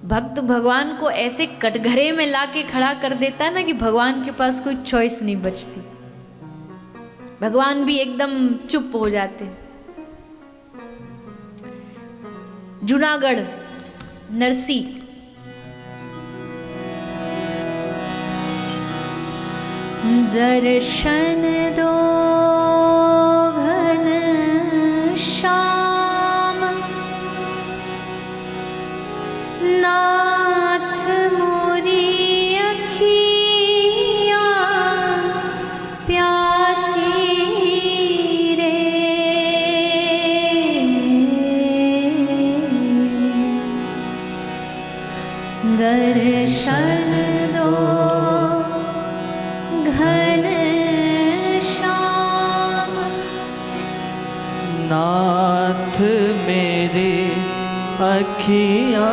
भक्त भगवान को ऐसे कटघरे में लाके खड़ा कर देता है ना कि भगवान के पास कोई चॉइस नहीं बचती, भगवान भी एकदम चुप हो जाते। जूनागढ़ नरसी, दर्शन दो घन श्याम, नाथ मोरी अखियाँ प्यासी रे, दर्शन दो घन श्याम, नाथ मेरे अखियाँ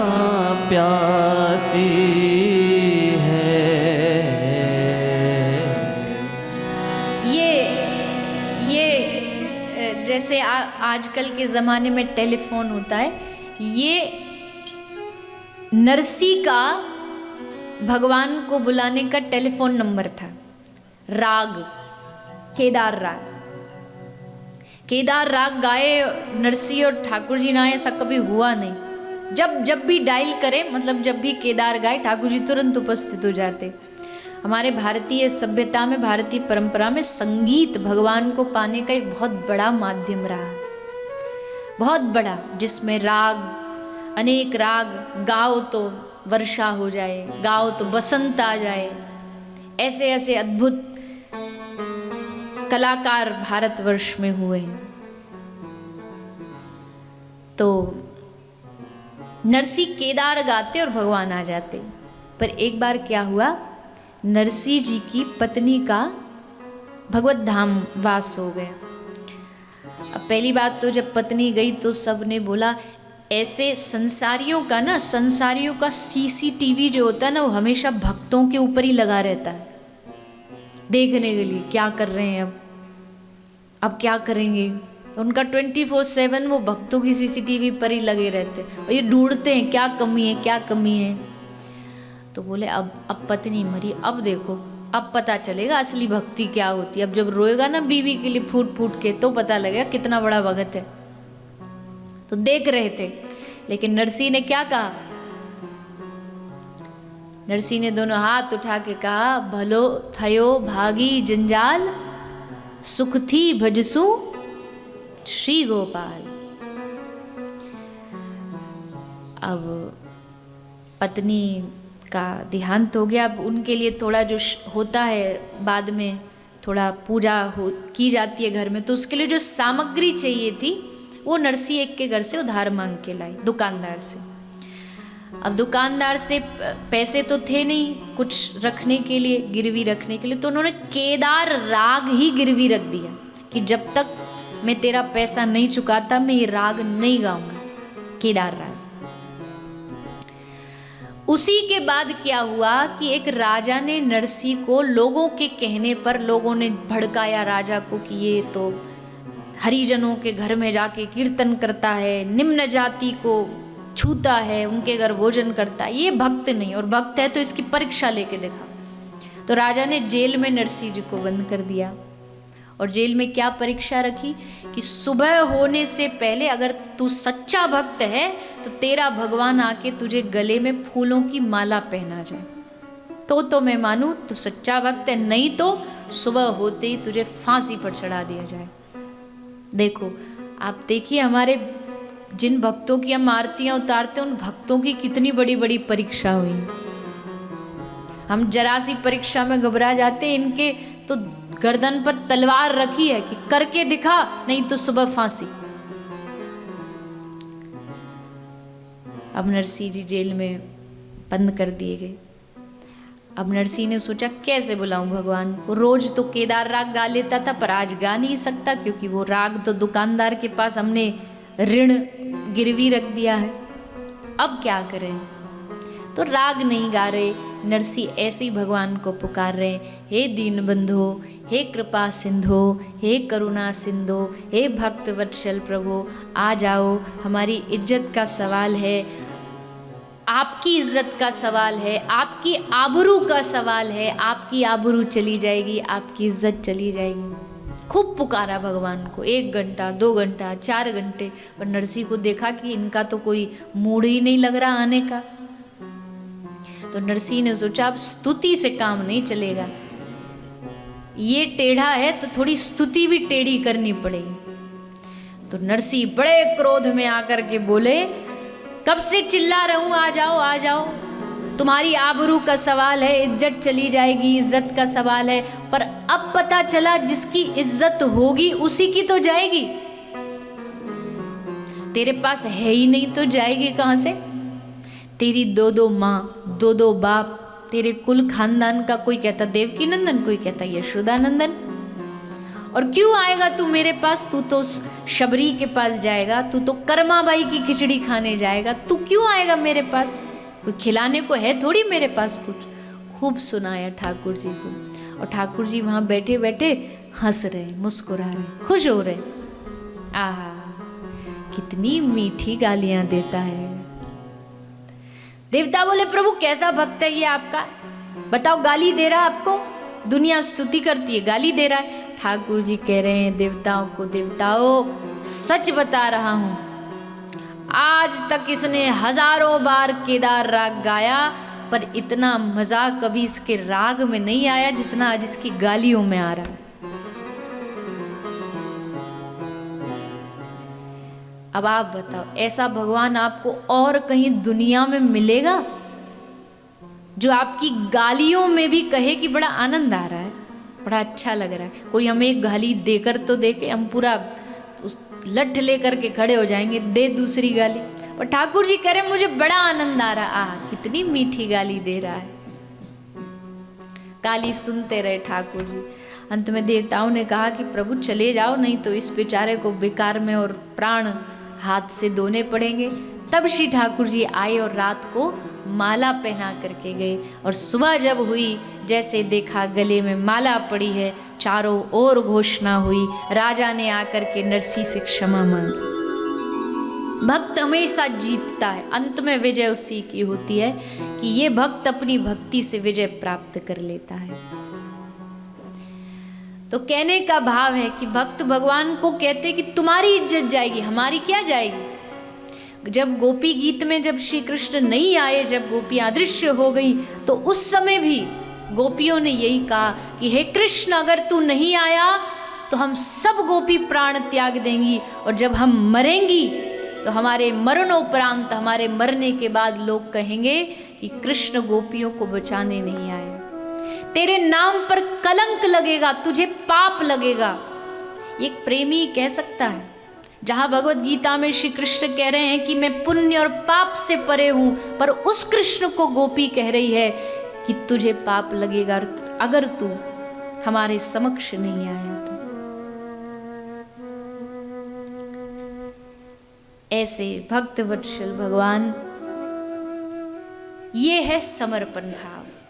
प्यासी है। ये जैसे आजकल के ज़माने में टेलीफोन होता है, ये नरसी का भगवान को बुलाने का टेलीफोन नंबर था। राग केदार राग, केदार राग गाए नरसी और ठाकुर जी ना, ऐसा कभी हुआ नहीं। जब भी डायल करें, मतलब जब भी केदार गाए, ठाकुर जी तुरंत उपस्थित हो जाते। हमारे भारतीय सभ्यता में, भारतीय परंपरा में संगीत भगवान को पाने का एक बहुत बड़ा माध्यम रहा, बहुत बड़ा, जिसमें राग, अनेक राग, गाओ तो वर्षा हो जाए, गाओ तो बसंत आ जाए, ऐसे ऐसे अद्भुत कलाकार भारतवर्ष में हुए हैं। तो नरसी केदार गाते और भगवान आ जाते। पर एक बार क्या हुआ, नरसी जी की पत्नी का भगवत धाम वास हो गया। अब पहली बात तो जब पत्नी गई तो सबने बोला, ऐसे संसारियों का सीसीटीवी जो होता है ना, वो हमेशा भक्तों के ऊपर ही लगा रहता है, देखने के लिए क्या कर रहे हैं, अब क्या करेंगे। उनका 24/7 वो भक्तों की सीसीटीवी पर ही लगे रहते और ये ढूंढते हैं क्या कमी है, क्या कमी है। तो बोले अब पत्नी मरी, अब देखो, अब पता चलेगा असली भक्ति क्या होती है। अब जब रोएगा ना बीवी के लिए फूट फूट के, तो पता लगेगा कितना बड़ा भगत है। तो देख रहे थे, लेकिन नरसी ने क्या कहा, नरसी ने दोनों हाथ उठा के कहा, भलो थयो भागी जंजाल, सुख थी भजसु श्री गोपाल। अब पत्नी का देहांत हो गया। अब उनके लिए थोड़ा जो होता है बाद में, थोड़ा पूजा की जाती है घर में, तो उसके लिए जो सामग्री चाहिए थी वो नरसी एक के घर से उधार मांग के लाई, दुकानदार से। अब दुकानदार से पैसे तो थे नहीं कुछ रखने के लिए, गिरवी रखने के लिए, तो उन्होंने केदार राग ही गिरवी रख दिया कि जब तक मैं तेरा पैसा नहीं चुकाता मैं ये राग नहीं गाऊंगा, केदार राग। उसी के बाद क्या हुआ कि एक राजा ने नरसी को लोगों के कहने पर, लोगों ने भड़काया राजा को कि ये तो हरिजनों के घर में जाके कीर्तन करता है, निम्न जाति को छूता है, उनके घर भोजन करता है, ये भक्त नहीं, और भक्त है तो इसकी परीक्षा लेके देखा। तो राजा ने जेल में नरसी जी को बंद कर दिया और जेल में क्या परीक्षा रखी कि सुबह होने से पहले अगर तू सच्चा भक्त है तो तेरा भगवान आके तुझे गले में फूलों की माला पहना जाए, तो मैं मानूं तू सच्चा भक्त है, नहीं तो सुबह होते ही तुझे फांसी पर चढ़ा दिया जाए। देखो, आप देखिए हमारे जिन भक्तों की हम आरतियां उतारते हैं, उन भक्तों की कितनी बड़ी बड़ी परीक्षा हुई। हम जरा सी परीक्षा में घबरा जाते हैं, इनके तो गर्दन पर तलवार रखी है कि करके दिखा, नहीं तो सुबह फांसी। अब नरसी जी जेल में बंद कर दिए गए। अब नरसी ने सोचा कैसे बुलाऊं भगवान को, रोज तो केदार राग गा लेता था पर आज गा नहीं सकता क्योंकि वो राग तो दुकानदार के पास हमने ऋण गिरवी रख दिया है। अब क्या करें, तो राग नहीं गा रहे, नरसी ऐसे ही भगवान को पुकार रहे, हे दीन बंधो, हे कृपा सिंधो, हे करुणा सिंधो, हे भक्त वत्सल प्रभु, आ जाओ, हमारी इज्जत का सवाल है, आपकी इज्जत का सवाल है, आपकी आबरू का सवाल है। आपकी आबरू चली जाएगी, आपकी इज्जत चली जाएगी। खूब पुकारा भगवान को, 1 घंटा 2 घंटा 4 घंटे, पर नरसिंह को देखा कि इनका तो कोई मूड ही नहीं लग रहा आने का। तो नरसिंह ने सोचा अब स्तुति से काम नहीं चलेगा, ये टेढ़ा है तो थोड़ी स्तुति भी टेढ़ी करनी पड़ेगी। तो नरसिंह बड़े क्रोध में आकर के बोले, कब से चिल्ला रहा हूं, आ जाओ आ जाओ। तुम्हारी आबरू का सवाल है, इज्जत चली जाएगी, इज्जत का सवाल है। पर अब पता चला जिसकी इज्जत होगी उसी की तो जाएगी। तेरे पास है ही नहीं तो जाएगी कहां से? तेरी 2 माँ 2 बाप, तेरे कुल खानदान का, कोई कहता देवकी नंदन, कोई कहता यशोदा नंदन। और क्यों आएगा तू मेरे पास? तू तो शबरी के पास जाएगा, तू तो कर्माबाई की खिचड़ी खाने जाएगा, तू क्यों आएगा मेरे पास? कोई खिलाने को है थोड़ी मेरे पास कुछ। खूब सुनाया ठाकुर जी को, और ठाकुर जी वहां बैठे बैठे हंस रहे, मुस्कुरा रहे, खुश हो रहे। आहा, कितनी मीठी गालियां देता है। देवता बोले, प्रभु कैसा भक्त है ये आपका, बताओ, गाली दे रहा है आपको? दुनिया स्तुति करती है, गाली दे रहा है। ठाकुर जी कह रहे हैं देवताओं को, देवताओं सच बता रहा हूं, आज तक इसने हजारों बार केदार राग गाया, पर इतना मजा कभी इसके राग में नहीं आया जितना आज इसकी गालियों में आ रहा है। अब आप बताओ, ऐसा भगवान आपको और कहीं दुनिया में मिलेगा जो आपकी गालियों में भी कहे कि बड़ा आनंद आ रहा है, बड़ा अच्छा लग रहा है? कोई हमें एक गाली देकर तो देखे, हम पूरा उस लठ लेकर के खड़े हो जाएंगे, दे दूसरी गाली। और ठाकुर जी कह रहे मुझे बड़ा आनंद आ रहा। कितनी मीठी गाली दे रहा है। गाली सुनते रहे ठाकुर जी। अंत में देवताओं ने कहा कि प्रभु चले जाओ, नहीं तो इस बेचारे को बेकार में और प्राण हाथ से धोने पड़ेंगे। तब श्री ठाकुर जी आए और रात को माला पहना करके गए। और सुबह जब हुई, जैसे देखा गले में माला पड़ी है, चारों ओर घोषणा हुई। राजा ने आकर के नरसिंह से क्षमा मांगी। भक्त हमेशा जीतता है, अंत में विजय उसी की होती है कि ये भक्त अपनी भक्ति से विजय प्राप्त कर लेता है। तो कहने का भाव है कि भक्त भगवान को कहते कि तुम्हारी इज्जत जाएगी, हमारी क्या जाएगी। जब गोपी गीत में जब श्री कृष्ण नहीं आए, जब गोपी अदृश्य हो गई, तो उस समय भी गोपियों ने यही कहा कि हे कृष्ण, अगर तू नहीं आया तो हम सब गोपी प्राण त्याग देंगी, और जब हम मरेंगी तो हमारे मरणोपरांत, हमारे मरने के बाद लोग कहेंगे कि कृष्ण गोपियों को बचाने नहीं आए। तेरे नाम पर कलंक लगेगा, तुझे पाप लगेगा। एक प्रेमी कह सकता है। जहां भगवत गीता में श्री कृष्ण कह रहे हैं कि मैं पुण्य और पाप से परे हूं, पर उस कृष्ण को गोपी कह रही है कि तुझे पाप लगेगा अगर तू हमारे समक्ष नहीं आया तो। ऐसे भक्त वत्सल भगवान, ये है समर्पण भाव।